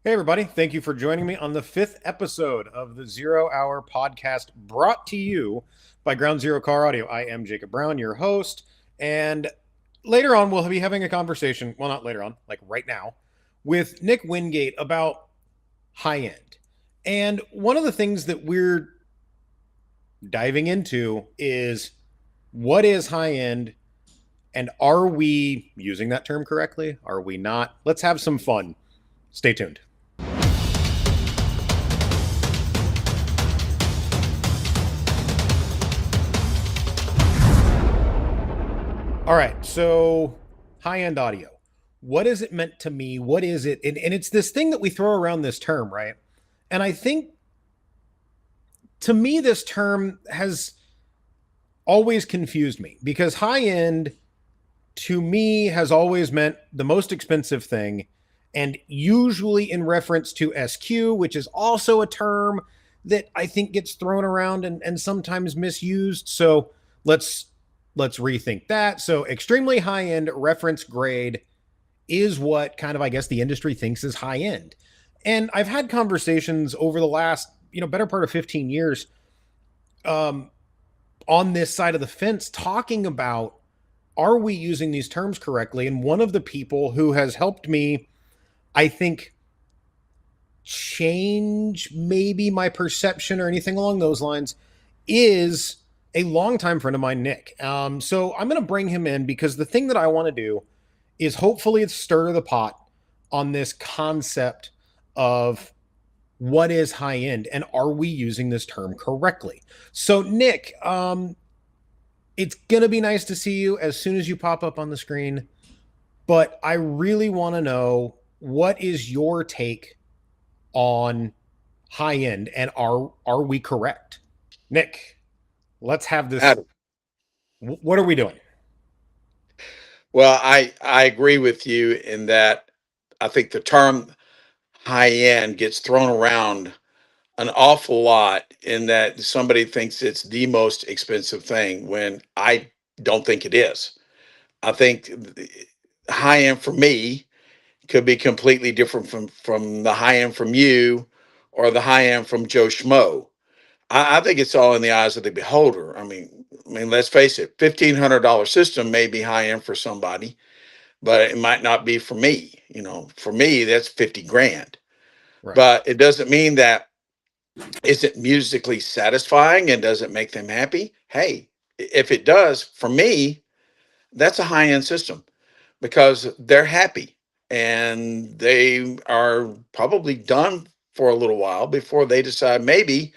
Hey, everybody. Thank you for joining me on the fifth episode of the Zero Hour Podcast brought to you by Ground Zero Car Audio. I am Jacob Brown, your host. And later on, we'll be having a conversation. Well, not later on, like right now, with Nick Wingate about high end. And one of the things that we're diving into is what is high end and are we using that term correctly? Are we not? Let's have some fun. Stay tuned. All right, so high-end audio. What is it meant to me? What is it? And it's this thing that we throw around this term, right? And I think to me, this term has always confused me because high-end to me has always meant the most expensive thing, and usually in reference to SQ, which is also a term that I think gets thrown around and sometimes misused. So let's let's rethink that. So extremely high end reference grade is what kind of I guess the industry thinks is high end. And I've had conversations over the last, better part of 15 years um on this side of the fence talking about are we using these terms correctly? And one of the people who has helped me, I think, change maybe my perception or anything along those lines is a longtime friend of mine, Nick. So I'm going to bring him in because the thing that I want to do is hopefully it's stir the pot on this concept of what is high end and are we using this term correctly. So Nick, it's going to be nice to see you as soon as you pop up on the screen, but I really want to know what is your take on high end and are we correct? Nick, let's have this. Adam. What are we doing? Well, I agree with you in that I think the term high end gets thrown around an awful lot in that somebody thinks it's the most expensive thing when I don't think it is. I think high end for me could be completely different from the high end from you or the high end from Joe Schmo. I think it's all in the eyes of the beholder. I mean, let's face it, $1,500 system may be high end for somebody, but it might not be for me. For me, that's 50 grand. Right. But it doesn't mean that isn't musically satisfying and doesn't make them happy. Hey, if it does, for me, that's a high end system because they're happy and they are probably done for a little while before they decide maybe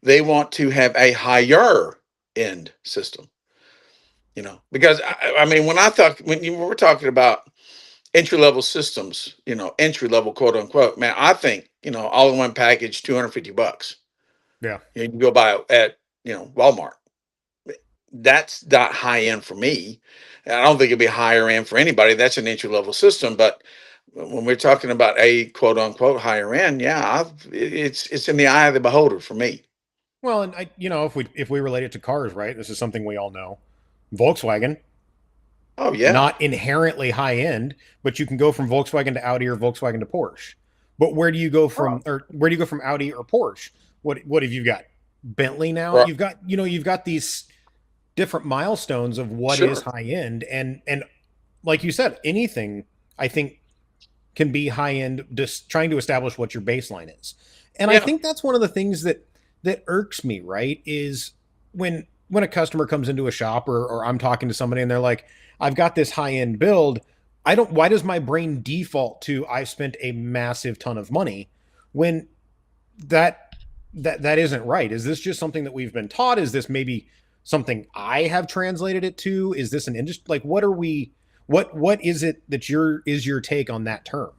they want to have a higher end system. Because I mean, when you were talking about entry level systems, entry level quote unquote, man, I think, all in one package, $250. Yeah. You can go buy it at, Walmart. That's not high end for me. I don't think it'd be higher end for anybody. That's an entry level system. But when we're talking about a quote unquote higher end, yeah, it's in the eye of the beholder for me. Well, and if we relate it to cars, right? This is something we all know. Volkswagen, Oh yeah, not inherently high end, but you can go from Volkswagen to Audi or Volkswagen to Porsche. But where do you go from Audi or Porsche? What have you got? Bentley now? right, You've got these different milestones of what is sure, high end and like you said, anything I think can be high end, just trying to establish what your baseline is. And I yeah. think that's one of the things that irks me, right? Is when a customer comes into a shop or I'm talking to somebody and they're like, I've got this high end build. I don't, why does my brain default to I've spent a massive ton of money when that that isn't right? Is this just something that we've been taught? Is this maybe something I have translated it to? Is this an industry? Like, what are we? What is it that your take on that term?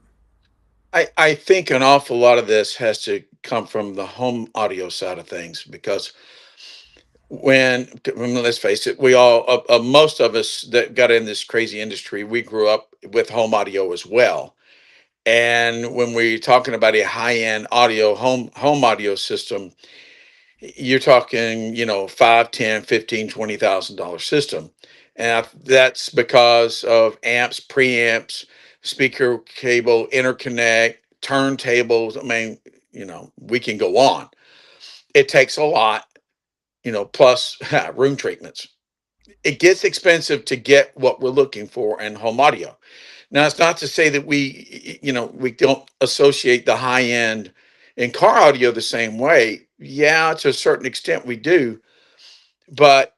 I think an awful lot of this has to come from the home audio side of things because let's face it, we all most of us that got in this crazy industry, we grew up with home audio as well. And when we're talking about a high-end audio home audio system, you're talking, 5, 10, 15, $20,000 system. And that's because of amps, preamps, speaker cable, interconnect, turntables. I mean, we can go on. It takes a lot, plus room treatments. It gets expensive to get what we're looking for in home audio. Now, it's not to say that we don't associate the high end in car audio the same way. Yeah, to a certain extent we do, but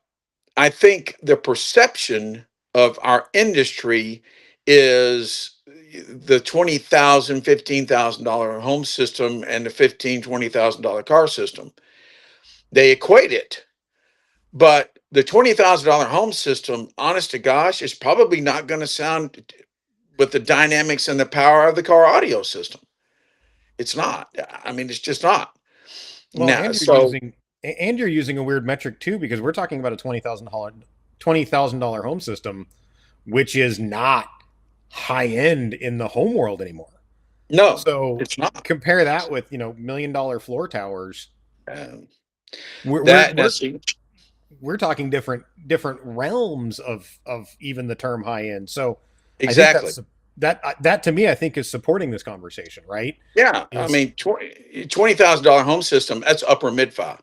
I think the perception of our industry is the $20,000, $15,000 home system and the $15,000, $20,000 car system. They equate it, but the $20,000 home system, honest to gosh, is probably not going to sound with the dynamics and the power of the car audio system. It's not. I mean, it's just not. Well, Now, so and you're using a weird metric too, because we're talking about a $20,000 home system, which is not high end in the home world anymore. no, So it's not. compare that with $1 million floor towers. Um, We're we're that we're, that's we're talking different realms of even the term high end. So I think exactly. that to me, I think, is supporting this conversation, right? Yeah, I Is mean, $20,000 home system. That's upper mid fi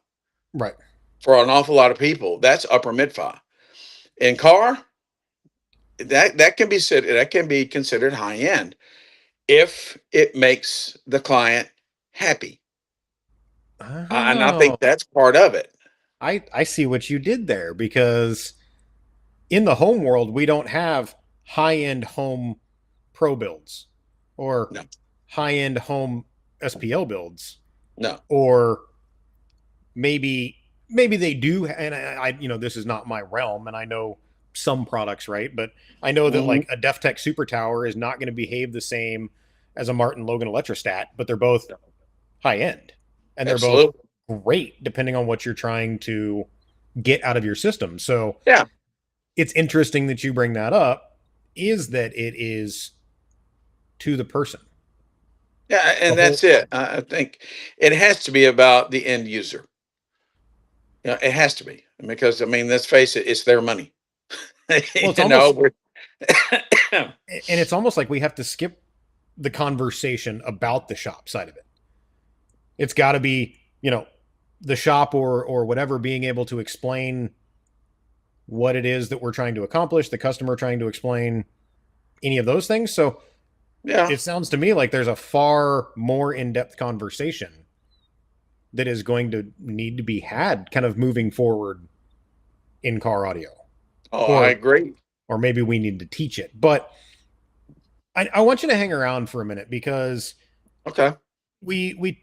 right. for an awful lot of people. That's upper mid fi. In car, that can be considered high end if it makes the client happy. And I Oh, think that's part of it. I see what you did there, because in the home world, we don't have high end home pro builds or No, high end home SPL builds, no. or maybe they do. And this is not my realm, and I know some products, right? But I know that Mhm. like a DefTech Super Tower is not going to behave the same as a Martin Logan Electrostat, but they're both high end and they're both Absolutely. great depending on what you're trying to get out of your system. So Yeah. it's interesting that you bring that up, is that it is to the person. Yeah, The and whole that's it. I think it has to be about the end user. It has to be because I mean, let's face it, it's their money. well, it's you know, almost we're and it's almost like we have to skip the conversation about the shop side of it. It's got to be, the shop or whatever being able to explain what it is that we're trying to accomplish, the customer trying to explain any of those things. So yeah. it sounds to me like there's a far more in-depth conversation that is going to need to be had kind of moving forward in car audio. Oh, I Or agree. or maybe we need to teach it. But I want you to hang around for a minute, because Okay. we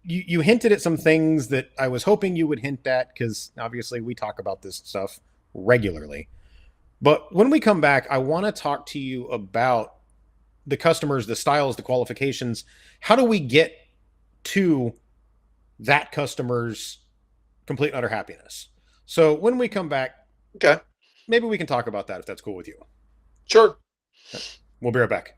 you hinted at some things that I was hoping you would hint at, because obviously we talk about this stuff regularly. But when we come back, I want to talk to you about the customers, the styles, the qualifications. How do we get to that customer's complete and utter happiness? So when we come back, Okay. maybe we can talk about that if that's cool with you. Sure. We'll be right back.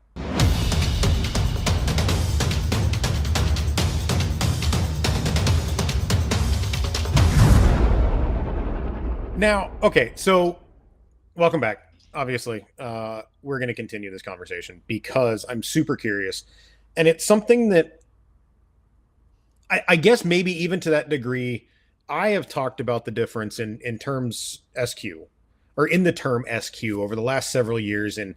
Now, okay, so welcome back. Obviously, we're going to continue this conversation because I'm super curious, and it's something that I guess maybe even to that degree, I have talked about the difference in terms SQ, or in the term SQ, over the last several years in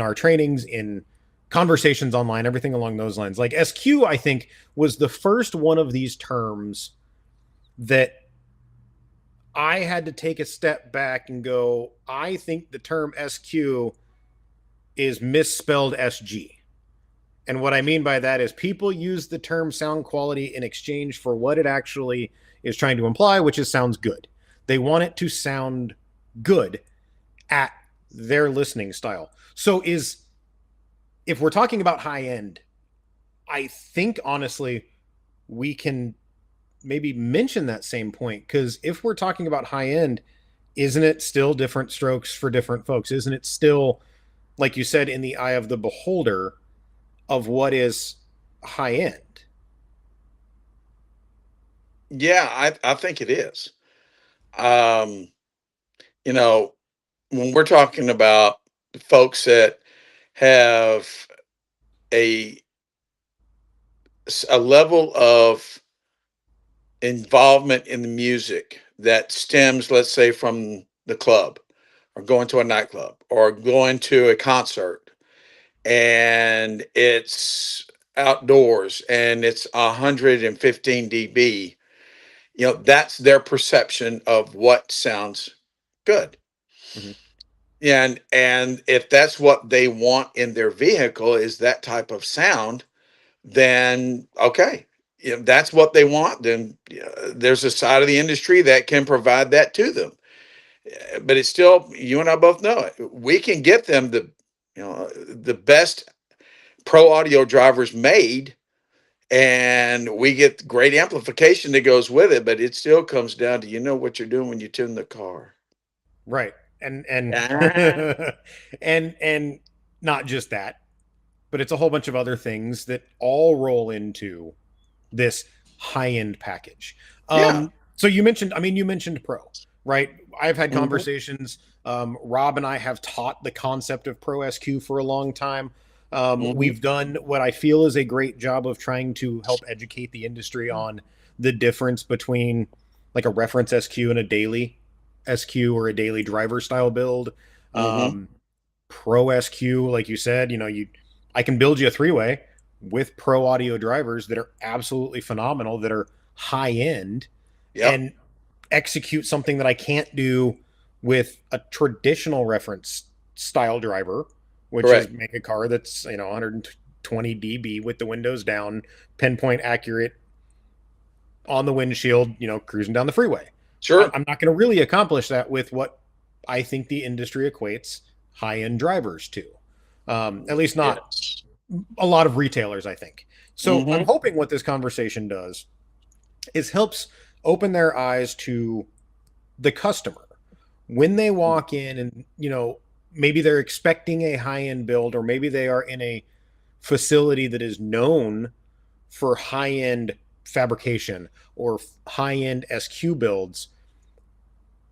our trainings, in conversations online, everything along those lines. Like SQ, I think, was the first one of these terms that I had to take a step back and go, I think the term SQ is misspelled SG. And what I mean by that is people use the term sound quality in exchange for what it actually is trying to imply, which is sounds good. They want it to sound good at their listening style. So if we're talking about high end, I think honestly we can maybe mention that same point, because if we're talking about high end, isn't it still different strokes for different folks? Isn't it still, like you said, in the eye of the beholder of what is high end? Yeah, I think it is. Um, you know, when we're talking about folks that have a a level of involvement in the music that stems, let's say, from the club or going to a nightclub or going to a concert, and it's outdoors and it's 115 dB, that's their perception of what sounds good. Mhm. And if that's what they want in their vehicle is that type of sound, then okay, if that's what they want, then there's a side of the industry that can provide that to them. But it's still, you and I both know it. We can get them the best pro audio drivers made, and we get great amplification that goes with it. But it still comes down to what you're doing when you tune the car. Right. And Ah, and not just that, but it's a whole bunch of other things that all roll into this high-end package. yeah. So you mentioned Pro, right? I've had Mhm, conversations. Rob and I have taught the concept of Pro SQ for a long time. mhm, We've done what I feel is a great job of trying to help educate the industry on the difference between like a reference SQ and a daily SQ or a daily driver style build. mhm. Um, Pro SQ, like you said, I can build you a three-way with pro audio drivers that are absolutely phenomenal, that are high end, Yep. and execute something that I can't do with a traditional reference style driver, which is Correct. make a car that's 120 dB with the windows down, pinpoint accurate on the windshield, cruising down the freeway. Sure. I'm not going to really accomplish that with what I think the industry equates high end drivers to. At least not Yes. a lot of retailers, I think. So I'm Mhm. hoping what this conversation does is helps open their eyes to the customer when they walk in and, maybe they're expecting a high end build, or maybe they are in a facility that is known for high end fabrication or high end SQ builds.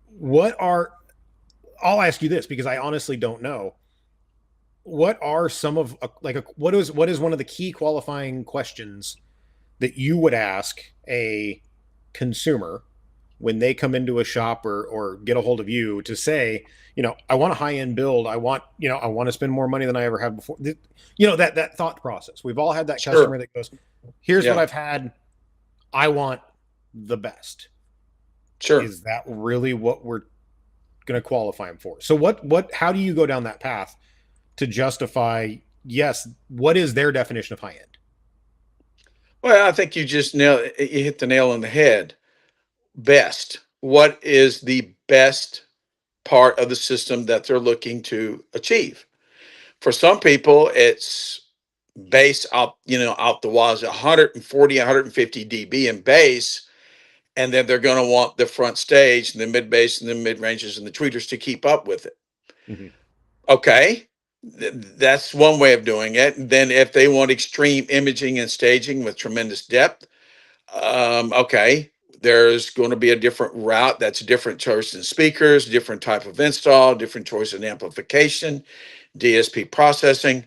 What are, I'll ask you this because I honestly don't know. What are some of what is one of the key qualifying questions that you would ask a consumer when they come into a shop or get a hold of you to say, I want a high end build. I want to spend more money than I ever have before. That thought process. We've all had that Sure. customer that goes, here's what Yeah. I've had. I want the best. Sure. Is that really what we're going to qualify them for? So how do you go down that path to justify, yes, what is their definition of high end? Well, I think you hit the nail on the head. Best. What is the best part of the system that they're looking to achieve? For some people, it's bass out the wazoo, 140, 150 dB in bass, and then they're going to want the front stage and the mid bass and the mid ranges and the tweeters to keep up with it. Mm-hmm. Okay, that's one way of doing it. Then, if they want extreme imaging and staging with tremendous depth, okay, there's going to be a different route. That's a different choice in speakers, different type of install, different choice in amplification, DSP processing.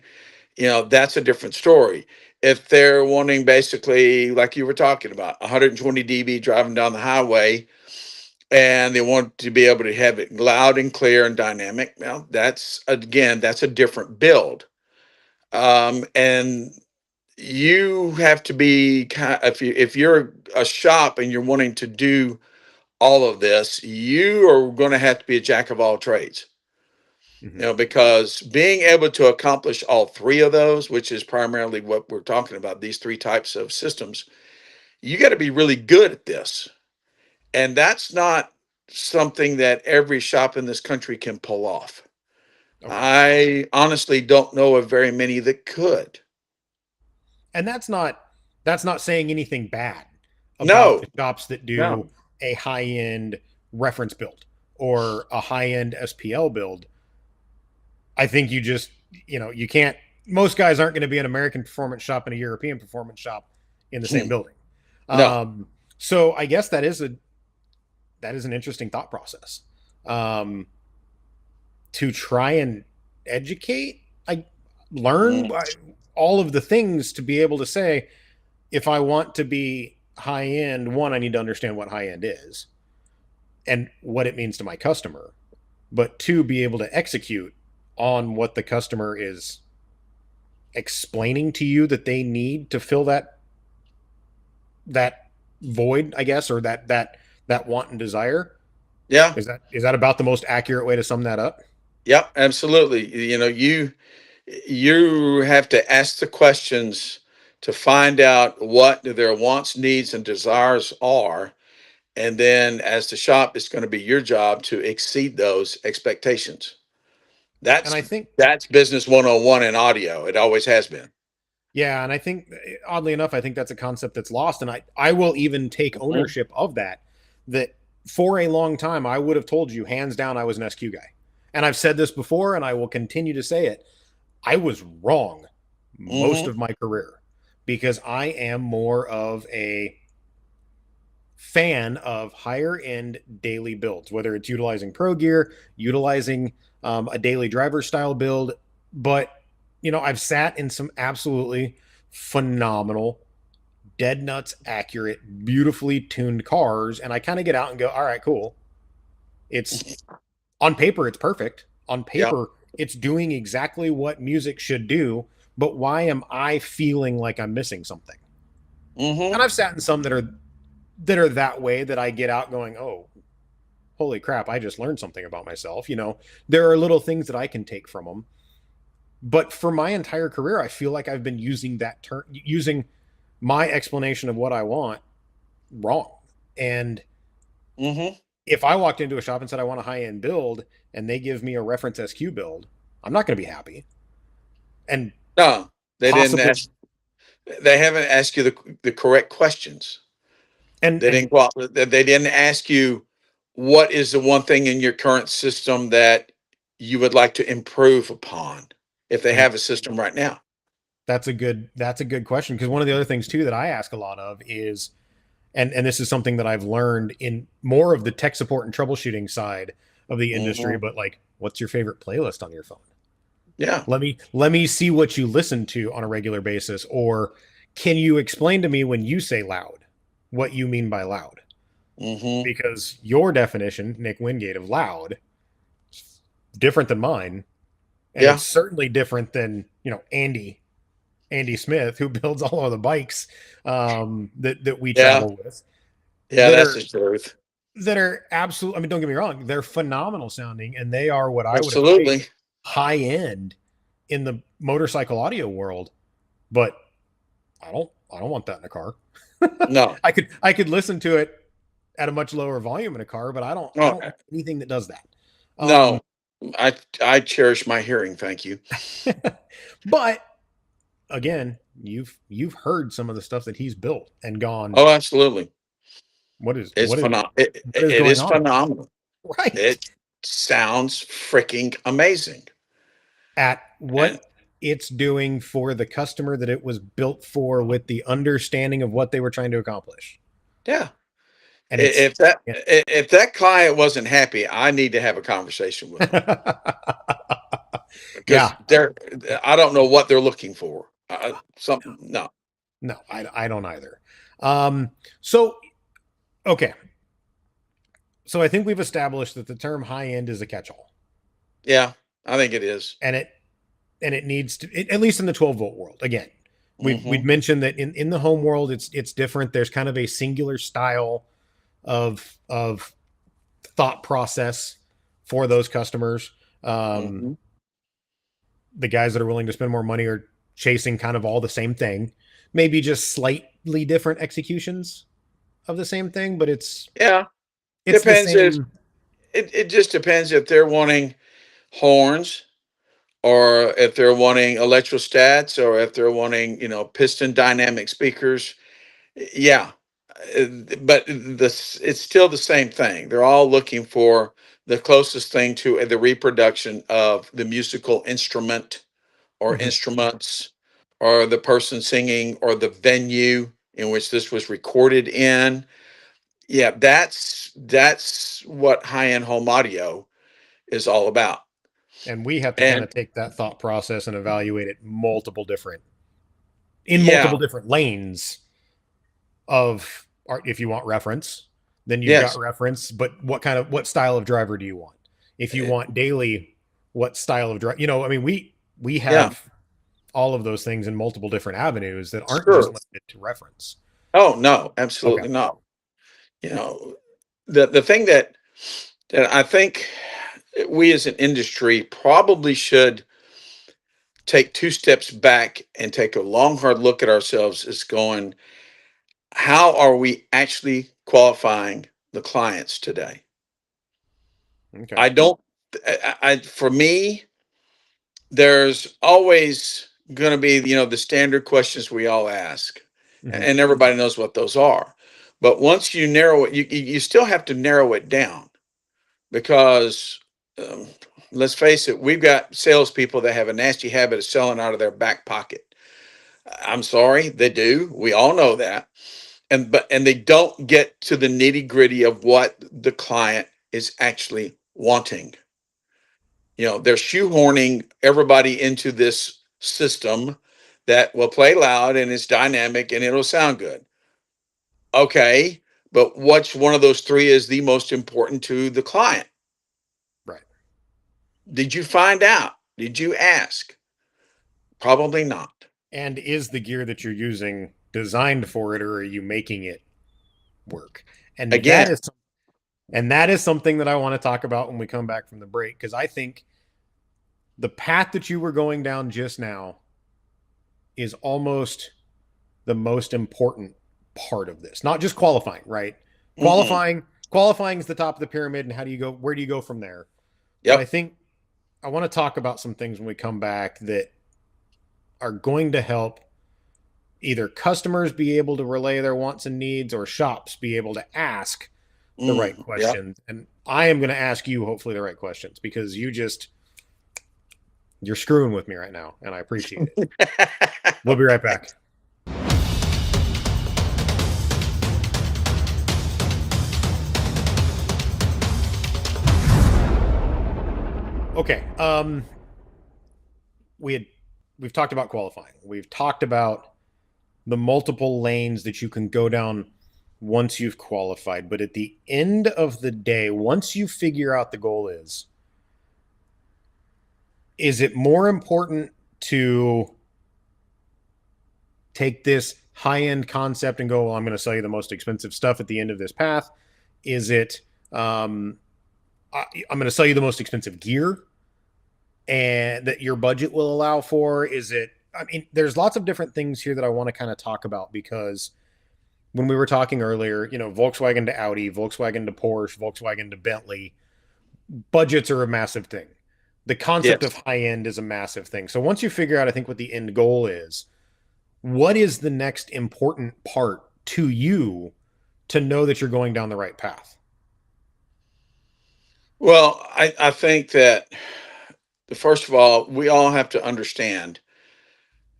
That's a different story. If they're wanting basically, like you were talking about, 120 dB driving down the highway, and they want to be able to have it loud and clear and dynamic, well, that's a different build. And you have to be if you're a shop and you're wanting to do all of this, you are going to have to be a jack of all trades. Mm-hmm. Because being able to accomplish all three of those, which is primarily what we're talking about, these three types of systems, you got to be really good at this. And that's not something that every shop in this country can pull off. Okay. I honestly don't know of very many that could. And that's not saying anything bad about No, the shops that do no. a high end reference build or a high end SPL build. I think you can't. Most guys aren't going to be an American performance shop and a European performance shop in the same building. No. So I guess that is an interesting thought process. Um, to try and educate, I learn Mm. all of the things to be able to say, if I want to be high end, one, I need to understand what high end is and what it means to my customer. But two, be able to execute on what the customer is explaining to you that they need to fill that void, I guess, or that want and desire. Yeah. Is that about the most accurate way to sum that up? Yep, absolutely. You have to ask the questions to find out what their wants, needs, and desires are. And then as the shop, it's going to be your job to exceed those expectations. And That's I think, that's business 101 in audio. It always has been. yeah, and I think oddly enough, I think that's a concept that's lost. And I will even take Mhm. ownership of that. That for a long time, I would have told you hands down I was an SQ guy. And I've said this before, and I will continue to say it. I was wrong most Mhm. of my career because I am more of a fan of higher end daily builds, whether it's utilizing pro gear, utilizing a daily driver style build. But, I've sat in some absolutely phenomenal, dead nuts accurate, beautifully tuned cars. And I kind of get out and go, all right, cool. It's on paper, it's perfect. On Yep. paper, it's doing exactly what music should do. But why am I feeling like I'm missing something? And Mhm. I've sat in some that are that way that I get out going, oh, holy crap, I just learned something about myself. There are little things that I can take from them. But for my entire career, I feel like I've been using that term, using my explanation of what I want wrong. And Mhm. if I walked into a shop and said I want a high end build and they give me a reference SQ build, I'm not going to be happy. And No, they didn't possibly, ask. They haven't asked you the correct questions. and They and didn't go out, they didn't ask you what is the one thing in your current system that you would like to improve upon if they and have a system right now. that's a good question because one of the other things too that I ask a lot of is, and this is something that I've learned in more of the tech support and troubleshooting side of the industry, Mhm. but like, what's your favorite playlist on your phone? Yeah. Let me see what you listen to on a regular basis, or can you explain to me when you say loud what you mean by loud? Mhm. Because your definition, Nick Wingate, of loud is different than mine, and it's Yeah. certainly different than Andy Smith, who builds all of the bikes that we Yeah. travel with, Yeah, that that's are the truth. absolutely. I mean, don't get me wrong; they're phenomenal sounding, and they are what I would equate Absolutely. high end in the motorcycle audio world. But I don't want that in a car. No. I could listen to it at a much lower volume in a car, but I don't No. want anything that does that. Um, No. I cherish my hearing, thank you. but again, you've heard some of the stuff that he's built and gone, Oh, absolutely. what is It's what is phenomenal. what is It going is on? phenomenal. Right. It sounds freaking amazing. At And what it's doing for the customer that it was built for with the understanding of what they were trying to accomplish. yeah, And it's yeah. if that client wasn't happy, I need to have a conversation with them because Yeah. I don't know what they're looking for. Something no. No, I don't either. Um, so okay. So I think we've established that the term high end is a catch-all. Yeah, I think it is. And it needs to, at least in the 12-volt world. Again, we've Mhm. mentioned that in the home world it's different. There's kind of a singular style of thought process for those customers. Um, Mhm. the guys that are willing to spend more money are chasing kind of all the same thing, maybe just slightly different executions of the same thing, but it's Yeah, it's the depends if same. it just depends if they're wanting horns or if they're wanting electrostats or if they're wanting, piston dynamic speakers. Yeah, but it's still the same thing. They're all looking for the closest thing to the reproduction of the musical instrument or Mhm. instruments or the person singing or the venue in which this was recorded in. Yeah, that's what high-end home audio is all about. And we have to kind And of take that thought process and evaluate it in yeah, multiple different lanes. of if you want reference, then you've got Yes. reference, but what style of driver do you want? If you Uh, want daily, what style of driver? I mean, we Yeah. have all of those things in multiple different avenues that aren't just Sure. limited to reference. Oh, no, Okay. absolutely not. You know, the thing that I think we as an industry probably should take two steps back and take a long, hard look at ourselves is going, how are we actually qualifying the clients today? Okay. I don't, for me, there's always going to be, the standard questions we all ask, Hmm. and everybody knows what those are. But once you narrow it, you still have to narrow it down because um, let's face it, we've got salespeople that have a nasty habit of selling out of their back pocket. I'm sorry, they do. We all know that. And they don't get to the nitty gritty of what the client is actually wanting. They're shoehorning everybody into this system that will play loud and it's dynamic and it'll sound good. Okay, but which one of those three is the most important to the client? Right. Did you find out? Did you ask? Probably not. And is the gear that you're using designed for it, or are you making it work? And Again, that is something that I want to talk about when we come back from the break, because I think the path that you were going down just now is almost the most important part of this. Not just qualifying, right? mm-mm. Qualifying is the top of the pyramid, and where do you go from there? But I Yep. think I want to talk about some things when we come back that are going to help either customers be able to relay their wants and needs, or shops be able to ask the right Yep. questions. And I am going to ask you, hopefully, the right questions, because you're screwing with me right now, and I appreciate it. We'll be right back. Okay. We've talked about qualifying. We've talked about the multiple lanes that you can go down once you've qualified. But at the end of the day, once you figure out the goal is it more important to take this high end concept and go, well, I'm going to sell you the most expensive stuff at the end of this path? Is it, I'm going to sell you the most expensive gear and that your budget will allow for? Is it, I mean, there's lots of different things here that I want to kind of talk about, because when we were talking earlier, Volkswagen to Audi, Volkswagen to Porsche, Volkswagen to Bentley, budgets are a massive thing. The concept Yes. of high end is a massive thing. So once you figure out, I think, what the end goal is, what is the next important part to you to know that you're going down the right path? Well, I think that first of all, we all have to understand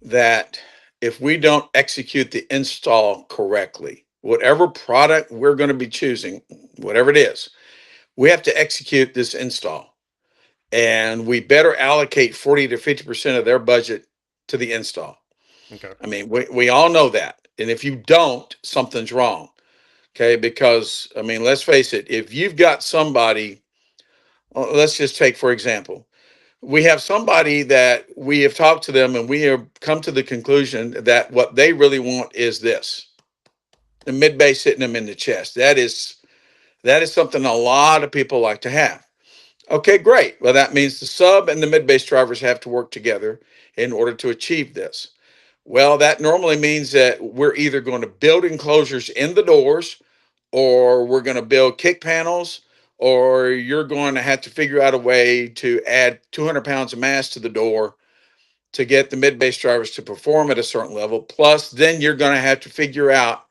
that if we don't execute the install correctly, whatever product we're going to be choosing, whatever it is, we have to execute this install. And we better allocate 40 to 50% of their budget to the install. Okay. I mean, we all know that. And if you don't, something's wrong. Okay. Because, I mean, let's face it, if you've got somebody, let's just take, for example, we have somebody that we have talked to them and we have come to the conclusion that what they really want is this, the mid bass hitting them in the chest. That is something a lot of people like to have. Okay, great. Well, that means the sub and the mid bass drivers have to work together in order to achieve this. Well, that normally means that we're either going to build enclosures in the doors, or we're going to build kick panels, or you're going to have to figure out a way to add 200 pounds of mass to the door to get the mid bass drivers to perform at a certain level. Plus, then you're going to have to figure out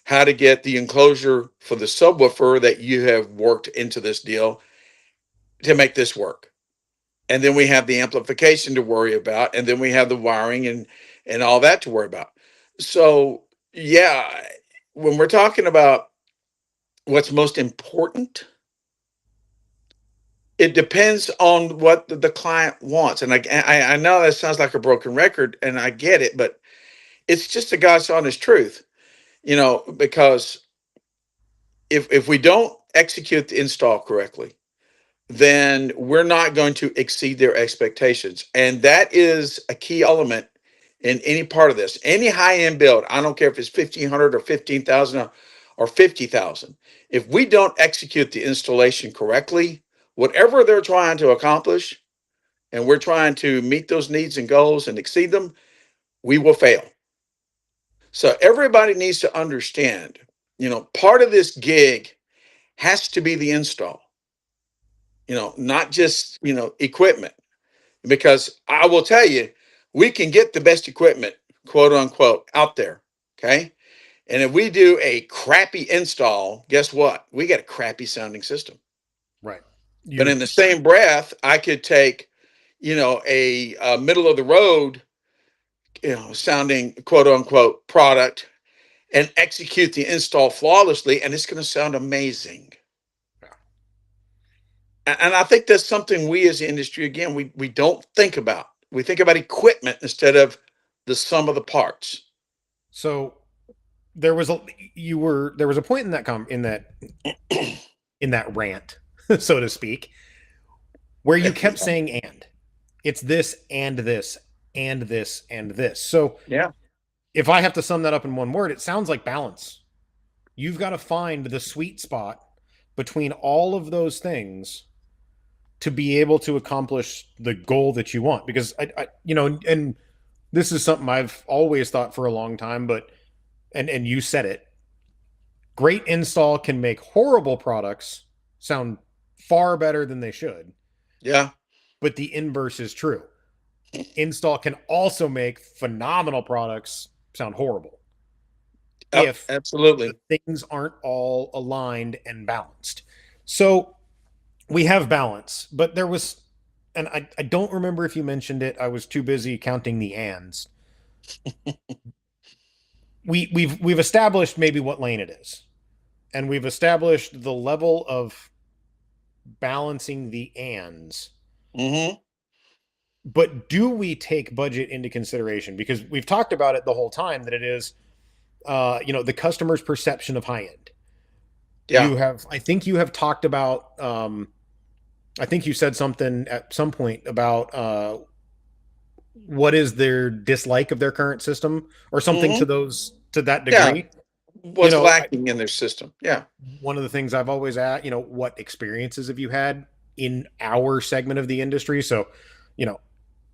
how to get the enclosure for the subwoofer that you have worked into this deal to make this work. And then we have the amplification to worry about, and then we have the wiring and all that to worry about. So, yeah, when we're talking about what's most important, it depends on what the client wants. And I know that sounds like a broken record, and I get it, but it's just the God's honest truth. Because if we don't execute the install correctly, then we're not going to exceed their expectations. And that is a key element in any part of this. Any high-end build, I don't care if it's 1,500 or 15,000 or 50,000. If we don't execute the installation correctly, whatever they're trying to accomplish, and we're trying to meet those needs and goals and exceed them, we will fail. So everybody needs to understand, part of this gig has to be the install, not just, equipment. Because I will tell you, we can get the best equipment, quote unquote, out there. Okay. And if we do a crappy install, guess what? We get a crappy sounding system. Right. But in the same breath, I could take, a middle of the road, sounding quote unquote product and execute the install flawlessly, and it's going to sound amazing. And I think that's something we as the industry, again, we don't think about. We think about equipment instead of the sum of the parts. So there was a point in that rant, so to speak, where you kept saying and. It's this and this and this and this. So yeah, if I have to sum that up in one word, it sounds like balance. You've got to find the sweet spot between all of those things to be able to accomplish the goal that you want. Because and this is something I've always thought for a long time, but and you said it. Great install can make horrible products sound far better than they should. Yeah. But the inverse is true. Install can also make phenomenal products sound horrible. If absolutely things aren't all aligned and balanced. So we have balance, but there was, and I don't remember if you mentioned it. I was too busy counting the ands. We've established maybe what lane it is, and we've established the level of balancing the ands. Mm-hmm. But do we take budget into consideration? Because we've talked about it the whole time that it is, the customer's perception of high end. Yeah. I think you have talked about, I think you said something at some point about what is their dislike of their current system or something to that degree. Yeah. What's lacking in their system. Yeah. One of the things I've always asked, what experiences have you had in our segment of the industry? So,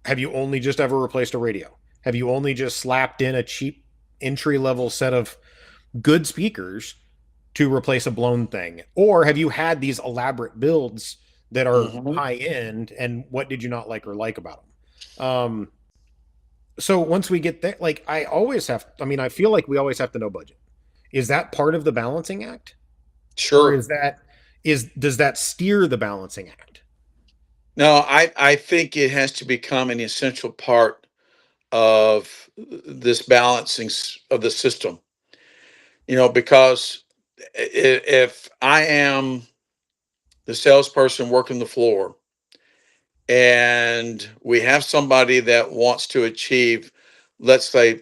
have you only just ever replaced a radio? Have you only just slapped in a cheap entry level set of good speakers to replace a blown thing? Or have you had these elaborate builds that are high end, and what did you not like or like about them? So once we get there, I feel like we always have to know budget. Is that part of the balancing act? Sure. Or does that steer the balancing act? No, I think it has to become an essential part of this balancing of the system. Because if I am the salesperson working the floor and we have somebody that wants to achieve, let's say,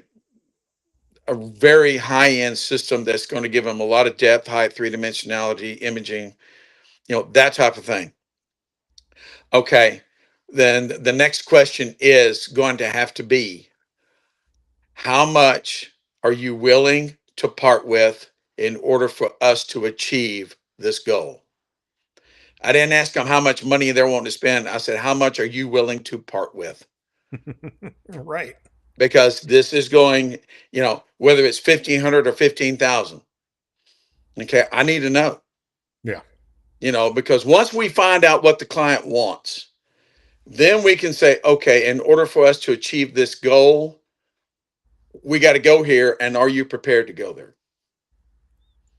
a very high-end system that's going to give them a lot of depth, high three-dimensionality imaging, that type of thing. Okay, then the next question is going to have to be, how much are you willing to part with in order for us to achieve this goal? I didn't ask them how much money they're wanting to spend. I said, how much are you willing to part with? Right. Because this is going, whether it's 1,500 or 15,000. Okay, I need to know. Yeah. Because once we find out what the client wants, then we can say, okay, in order for us to achieve this goal, we got to go here. And are you prepared to go there?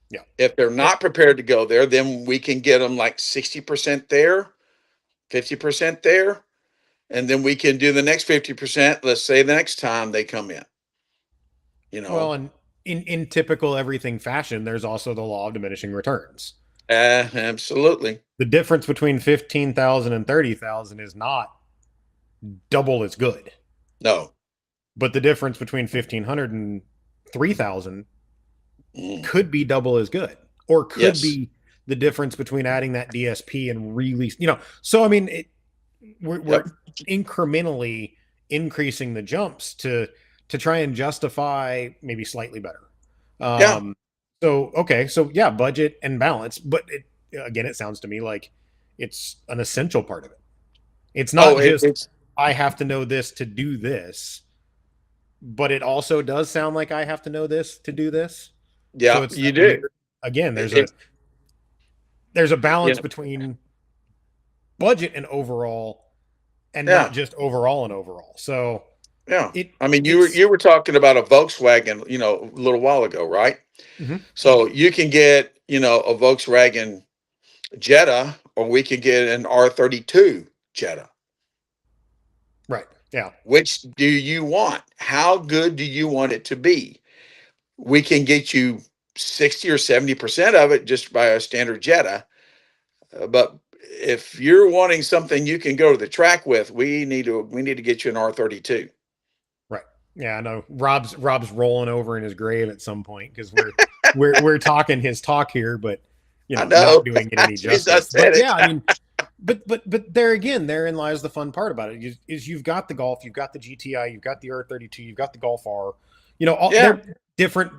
Yeah. If they're not prepared to go there, then we can get them like 60% there, 50% there. And then we can do the next 50%, let's say the next time they come in. Well, and in typical everything fashion, there's also the law of diminishing returns. Absolutely. The difference between 15,000 and 30,000 is not double as good. No. But the difference between 1,500 and 3,000 Mm. could be double as good, or could Yes. be the difference between adding that DSP and really, so I mean, we're Yep. incrementally increasing the jumps to try and justify maybe slightly better. Yeah. So okay, so yeah, budget and balance, but again, it sounds to me like it's an essential part of it. It's Oh, not just it's I have to know this to do this, but it also does sound like I have to know this to do this. So yeah, it's you that do. weird, again, It's there's a you balance know, between budget and overall, and not yeah, just overall and overall. So yeah. it I mean, it's you were talking about a Volkswagen, a little while ago, right? mhm, So you can get, a Volkswagen Jetta, or we could get an R32 Jetta. right. Yeah. Which do you want? How good do you want it to be? We can get you 60 or 70% of it just by a standard Jetta. But if you're wanting something you can go to the track with, we need to get you an R32. Right. Yeah, I know. Rob's rolling over in his grave at some point because we're talking his talk here, but I not know. doing it any As soon as I justice. But said yeah, it. I mean, but there again, therein lies the fun part about it. Is you've got the Golf, you've got the GTI, you've got the R32, you've got the Golf R. All Yeah. they're different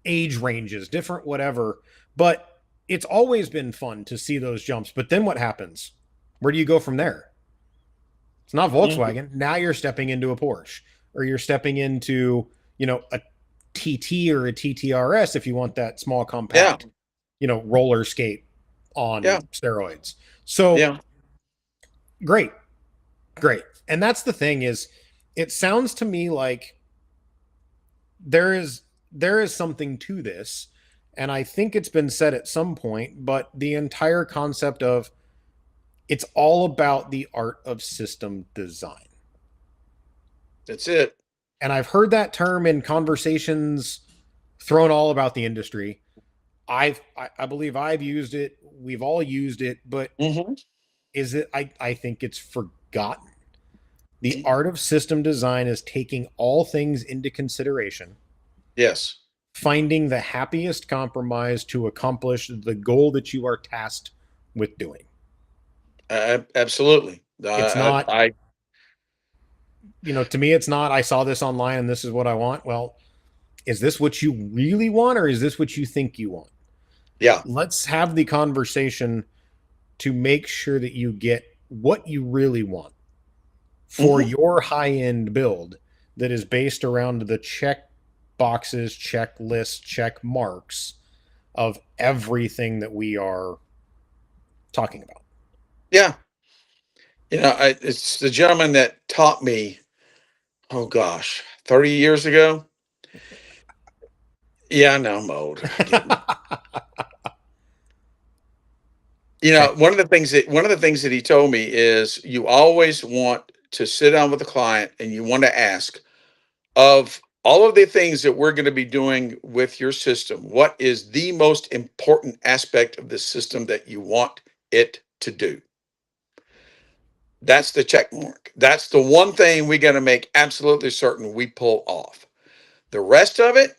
age ranges, different whatever. But it's always been fun to see those jumps. But then what happens? Where do you go from there? It's not Mhm. Volkswagen. Now you're stepping into a Porsche, or you're stepping into, a TT or a TTRS if you want that small Yeah. compact, roller skate Yeah. on steroids. So Yeah. great, great. And that's the thing is it sounds to me like there is something to this. And I think it's been said at some point, but the entire concept of it's all about the art of system design. That's it. And I've heard that term in conversations thrown all about the industry. I believe I've used it. We've all used it, but Hmm. is it? I think it's forgotten. The art of system design is taking all things into consideration, Yes. finding the happiest compromise to accomplish the goal that you are tasked with doing. Absolutely. It's not, to me, it's not, I saw this online and this is what I want. Well, is this what you really want, or is this what you think you want? Yeah. Let's have the conversation to make sure that you get what you really want for Hmm. your high end build that is based around the check boxes, checklists, check marks of everything that we are talking about. Yeah. It's the gentleman that taught me, oh gosh, 30 years ago. Yeah, I know I'm old. I get it. Okay. One of the things that he told me is you always want to sit down with the client and you want to ask, of all of the things that we're going to be doing with your system, what is the most important aspect of the system that you want it to do? That's the check mark. That's the one thing we got to make absolutely certain we pull off. The rest of it,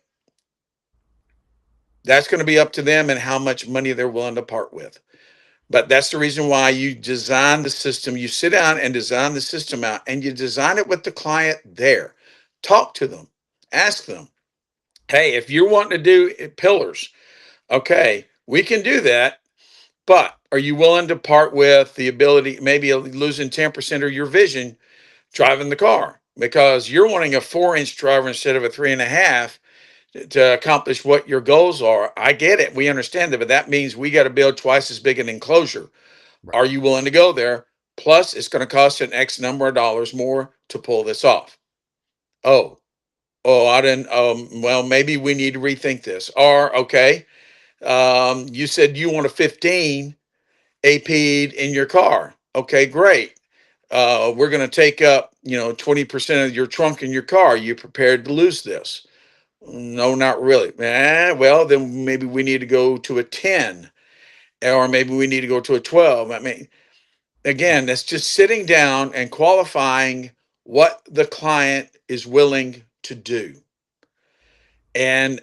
that's going to be up to them and how much money they're willing to part with. But that's the reason why you design the system. You sit down and design the system out, and you design it with the client there. Talk to them, ask them, hey, if you're wanting to do pillars, okay, we can do that. But are you willing to part with the ability, maybe losing 10% of your vision driving the car? Because you're wanting a 4-inch driver instead of a 3.5 to accomplish what your goals are. I get it. We understand that, but that means we got to build twice as big an enclosure. Right. Are you willing to go there? Plus, it's going to cost an X number of dollars more to pull this off. Oh, I didn't. Well, maybe we need to rethink this. Or, okay, you said you want a 15 AP'd in your car. Okay, great. We're going to take up, 20% of your trunk in your car. Are you prepared to lose this? No, not really. Well, then maybe we need to go to a 10, or maybe we need to go to a 12. I mean, again, that's just sitting down and qualifying what the client is willing to do. And,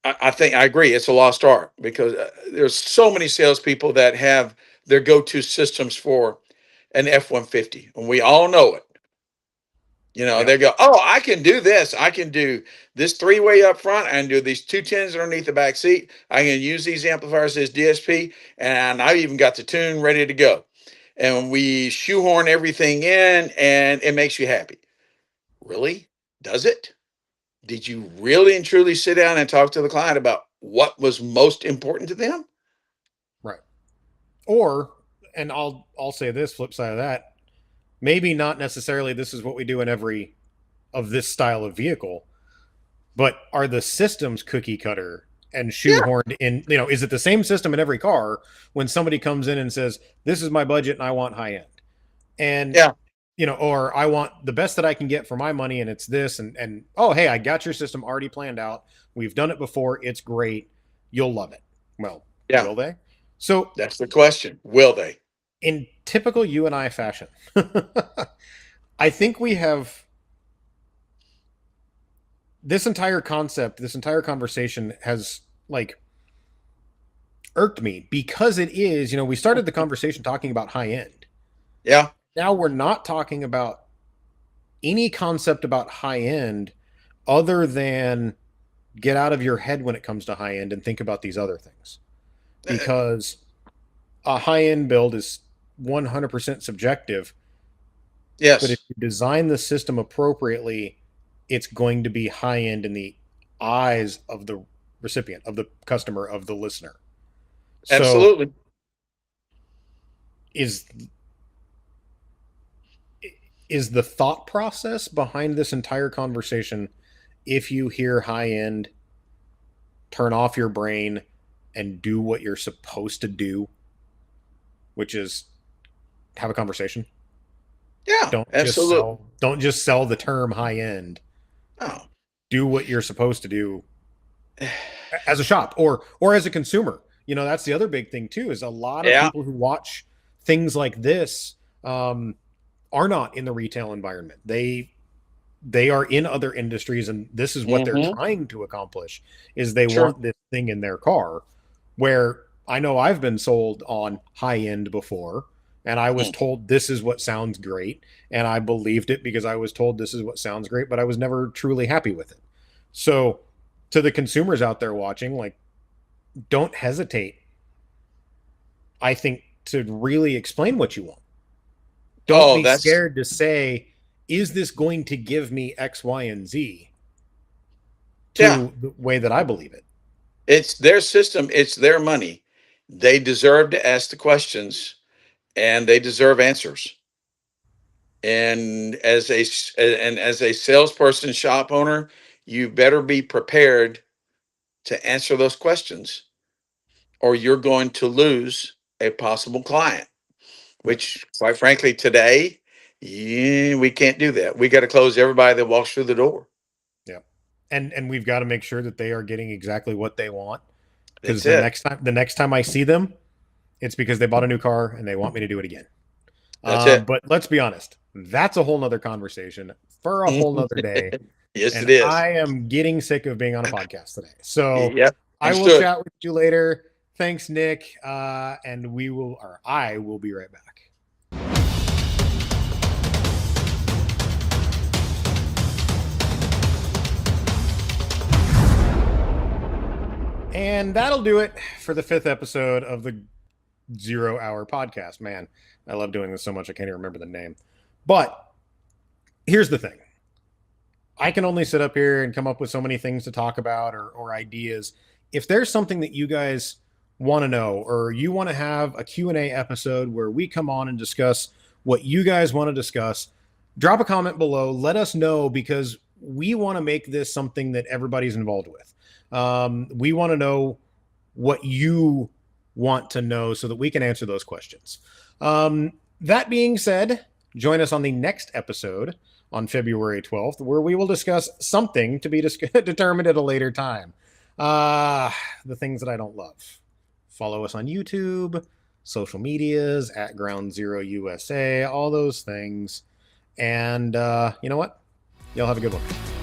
I think I agree. It's a lost art because there's so many salespeople that have their go-to systems for an F-150, and we all know it. Yeah. They go, oh, I can do this. I can do this three-way up front. I can do these 210s underneath the back seat. I can use these amplifiers as DSP, and I even got the tune ready to go. And we shoehorn everything in, and it makes you happy. Really? Does it? Did you really and truly sit down and talk to the client about what was most important to them? Right. Or, and I'll say this, flip side of that, maybe not necessarily this is what we do in every of this style of vehicle, but are the systems cookie cutter and Yeah, shoehorned in? Is it the same system in every car when somebody comes in and says, this is my budget and I want high end? And yeah, or I want the best that I can get for my money, and it's this, and oh, hey, I got your system already planned out. We've done it before. It's great. You'll love it. Well, yeah. will they? So, That's the question. Will they? in typical you and I fashion, I think we have this entire concept, this entire conversation has like irked me because it is, we started the conversation talking about high end. Yeah, Now we're not talking about any concept about high end other than get out of your head when it comes to high end and think about these other things, uh, because a high end build is 100% subjective, but if yes, you design the system appropriately, it's going to be high end in the eyes of the recipient, of the customer, of the listener. So absolutely. is is the thought process behind this entire conversation, if you hear high end, turn off your brain and do what you're supposed to do, which is have a conversation. Yeah, absolutely. Don't just sell the term high end. Oh, Do what you're supposed to do as a shop or as a consumer. That's the other big thing too, is a lot of yeah. people who watch things like this are not in the retail environment. They are in other industries, and this is what they're Hmm. trying to accomplish, is they Sure. want this thing in their car. Where I know I've been sold on high end before, and I was Mm. told this is what sounds great, and I believed it because I was told this is what sounds great, but I was never truly happy with it. So to the consumers out there watching, like, don't hesitate, I think, to really explain what you want. Don't Oh, be that's scared to say, is this going to give me X, Y, and Z yeah. to the way that I believe it? It's their system. It's their money. They deserve to ask the questions, and they deserve answers. And as a salesperson, shop owner, you better be prepared to answer those questions, or you're going to lose a possible client. Yep. Which, quite frankly, today, yeah, we can't do that. We got to close everybody that walks through the door. Yep. And we've got to make sure that they are getting exactly what they want, because That's it. the next time I see them, it's because they bought a new car and they want me to do it again. That's it. But let's be honest, that's a whole nother conversation for a whole nother day. Yes, And it is. I am getting sick of being on a podcast today. So Yep. I will Understood. chat with you later. Thanks, Nick. And I will be right back. And that'll do it for the 5th episode of the 0 Hour podcast. Man, I love doing this so much I can't even remember the name. But here's the thing. I can only sit up here and come up with so many things to talk about, or ideas. If there's something that you guys want to know, or you want to have a Q&A episode where we come on and discuss what you guys want to discuss, drop a comment below. Let us know, because we want to make this something that everybody's involved with. We want to know what you want to know so that we can answer those questions. That being said, join us on the next episode on February 12th, where we will discuss something to be determined at a later time. The things that I don't love. Follow us on YouTube, social medias, at Ground Zero USA, all those things. And you know what? Y'all have a good one.